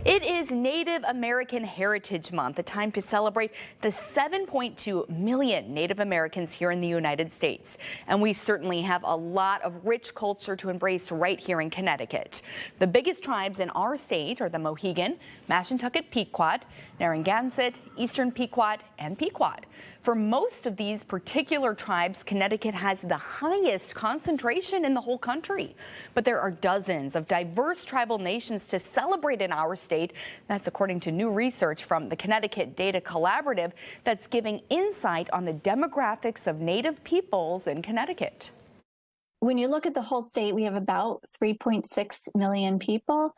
It is Native American Heritage Month, a time to celebrate the 7.2 million Native Americans here in the United States. And we certainly have a lot of rich culture to embrace right here in Connecticut. The biggest tribes in our state are the Mohegan, Mashantucket Pequot, Narragansett, Eastern Pequot, and Pequot. For most of these particular tribes, Connecticut has the highest concentration in the whole country. But there are dozens of diverse tribal nations to celebrate in our state. That's according to new research from the Connecticut Data Collaborative that's giving insight on the demographics of Native peoples in Connecticut. When you look at the whole state, we have about 3.6 million people,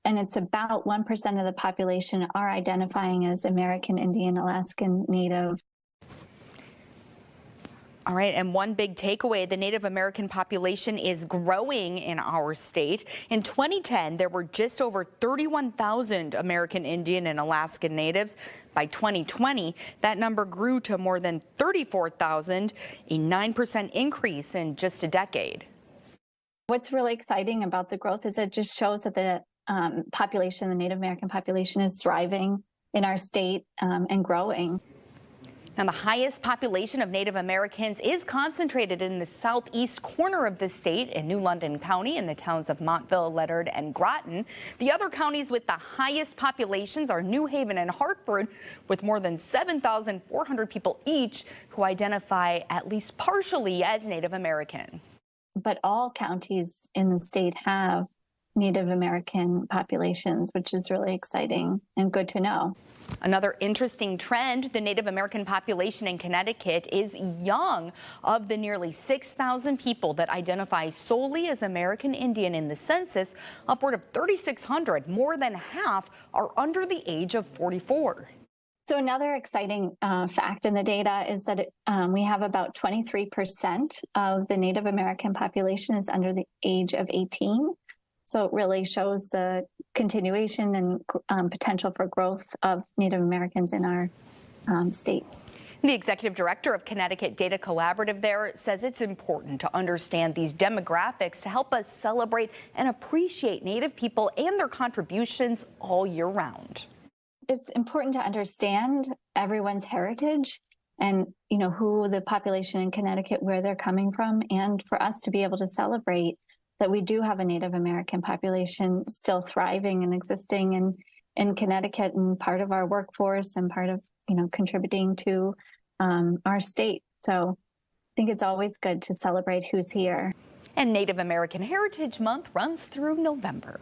and it's about 1% of the population are identifying as American Indian, Alaskan, Native. All right, and one big takeaway, the Native American population is growing in our state. In 2010, there were just over 31,000 American Indian and Alaskan Natives. By 2020, that number grew to more than 34,000, a 9% increase in just a decade. What's really exciting about the growth is it just shows that the population, the Native American population, is thriving in our state and growing. Now, the highest population of Native Americans is concentrated in the southeast corner of the state in New London County in the towns of Montville, Ledyard, and Groton. The other counties with the highest populations are New Haven and Hartford, with more than 7,400 people each who identify at least partially as Native American. But all counties in the state have Native American populations, which is really exciting and good to know. Another interesting trend, the Native American population in Connecticut is young. Of the nearly 6,000 people that identify solely as American Indian in the census, upward of 3,600, more than half, are under the age of 44. So another exciting fact in the data is that we have about 23% of the Native American population is under the age of 18. So it really shows the continuation and potential for growth of Native Americans in our state. The executive director of Connecticut Data Collaborative there says it's important to understand these demographics to help us celebrate and appreciate Native people and their contributions all year round. It's important to understand everyone's heritage and, who the population in Connecticut, where they're coming from, and for us to be able to celebrate that we do have a Native American population still thriving and existing in Connecticut and part of our workforce and part of, contributing to our state. So I think it's always good to celebrate who's here. And Native American Heritage Month runs through November.